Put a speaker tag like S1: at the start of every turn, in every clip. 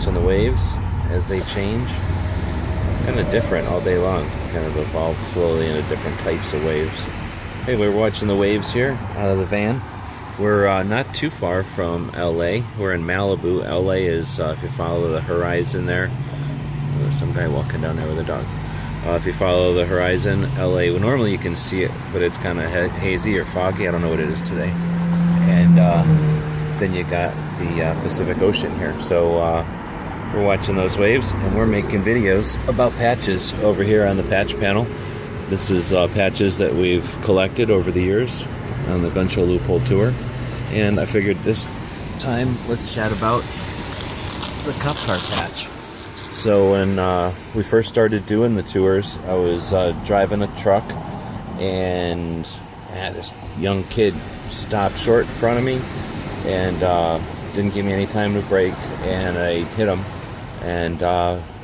S1: watching the waves as they change. Kind of different all day long. Kind of evolve slowly into different types of waves. Hey, we're watching the waves here out of the van. We're not too far from LA. We're in Malibu. LA is, if you follow the horizon there, there's some guy walking down there with a dog. If you follow the horizon, LA, well, normally you can see it, but it's kind of hazy or foggy. I don't know what it is today. And then you got the Pacific Ocean here. So we're watching those waves, and we're making videos about patches over here on the patch panel. This is patches that we've collected over the years on the Gun Show Loophole Tour. And I figured this time, let's chat about the cop car patch. So when we first started doing the tours, I was driving a truck, and this young kid stopped short in front of me and didn't give me any time to brake, and I hit him and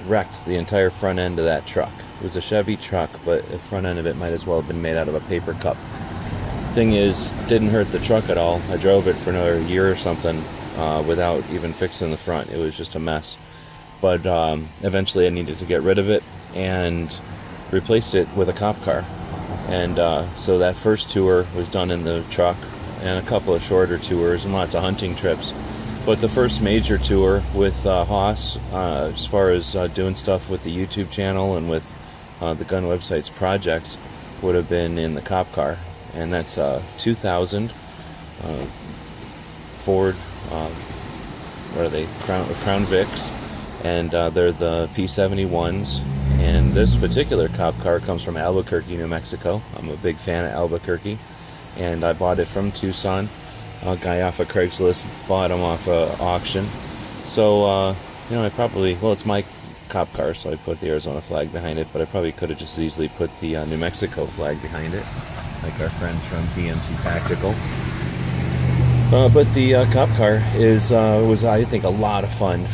S1: wrecked the entire front end of that truck. It was a Chevy truck, but the front end of it might as well have been made out of a paper cup. Thing is, didn't hurt the truck at all. I drove it for another year or something without even fixing the front. It was just a mess. But eventually I needed to get rid of it and replaced it with a cop car. And so that first tour was done in the truck, and a couple of shorter tours and lots of hunting trips. But the first major tour with Haas, as far as doing stuff with the YouTube channel and with the gun website's projects, would have been in the cop car. And that's 2000 Ford, what are they, Crown Vics, and they're the P71s. And this particular cop car comes from Albuquerque, New Mexico. I'm a big fan of Albuquerque, and I bought it from Tucson. A guy off of Craigslist bought them off an auction. So, I probably, well, it's my cop car, so I put the Arizona flag behind it, but I probably could have just easily put the New Mexico flag behind it, like our friends from DMC Tactical. But the cop car was, I think, a lot of fun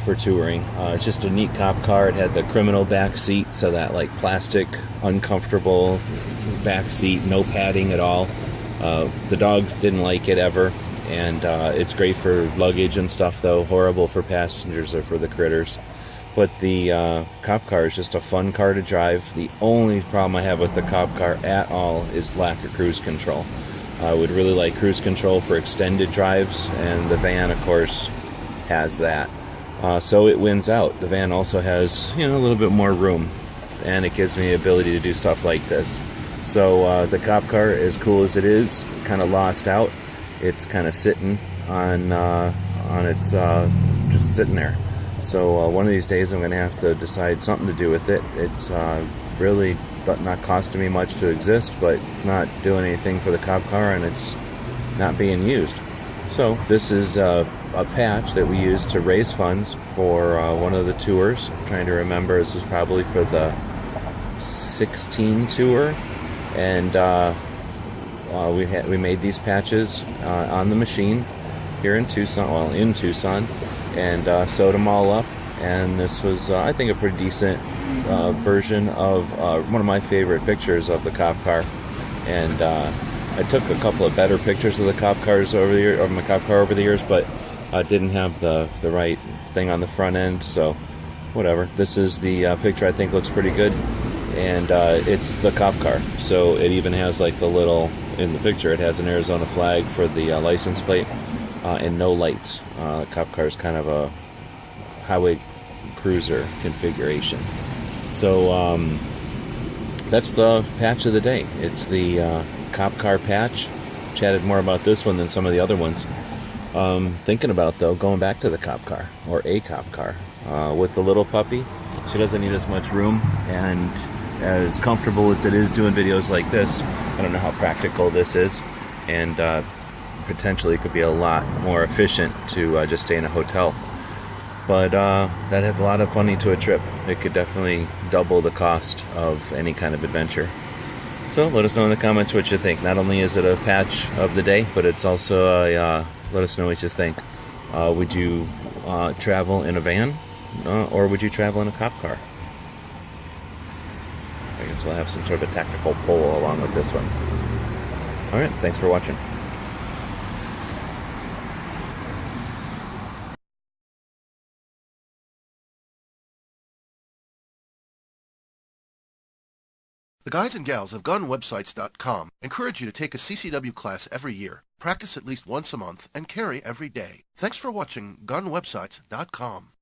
S1: for touring. It's just a neat cop car. It had the criminal back seat, so that like plastic, uncomfortable back seat, no padding at all. The dogs didn't like it ever, and it's great for luggage and stuff, though horrible for passengers or for the critters. But the cop car is just a fun car to drive. The only problem I have with the cop car at all is lack of cruise control. I would really like cruise control for extended drives, and the van, of course, has that. So it wins out. The van also has, a little bit more room, and it gives me the ability to do stuff like this. So the cop car, as cool as it is, kind of lost out. It's kind of sitting on its, just sitting there. So one of these days I'm going to have to decide something to do with it. It's really not costing me much to exist, but it's not doing anything for the cop car, and it's not being used. So this is a patch that we used to raise funds for one of the tours. I'm trying to remember, this was probably for the 16 tour, and we made these patches on the machine here in Tucson, and sewed them all up. And this was, I think, a pretty decent version of one of my favorite pictures of the cop car. And I took a couple of better pictures of the cop cars over the year, of my cop car over the years, but didn't have the right thing on the front end. So whatever. This is the picture I think looks pretty good, and it's the cop car. So it even has like the little, in the picture, it has an Arizona flag for the license plate, and no lights. The cop car is kind of a highway cruiser configuration. So that's the patch of the day. It's the cop car patch. Chatted more about this one than some of the other ones. Thinking about, though, going back to the cop car, or a cop car, with the little puppy. She doesn't need as much room, and as comfortable as it is doing videos like this, I don't know how practical this is, and potentially it could be a lot more efficient to just stay in a hotel. But that adds a lot of money to a trip. It could definitely double the cost of any kind of adventure. So let us know in the comments what you think. Not only is it a patch of the day, but it's also a, let us know what you think. Would you travel in a van, or would you travel in a cop car? I guess we'll have some sort of a tactical poll along with this one. Alright, thanks for watching.
S2: The guys and gals of GunWebsites.com encourage you to take a CCW class every year, practice at least once a month, and carry every day. Thanks for watching GunWebsites.com.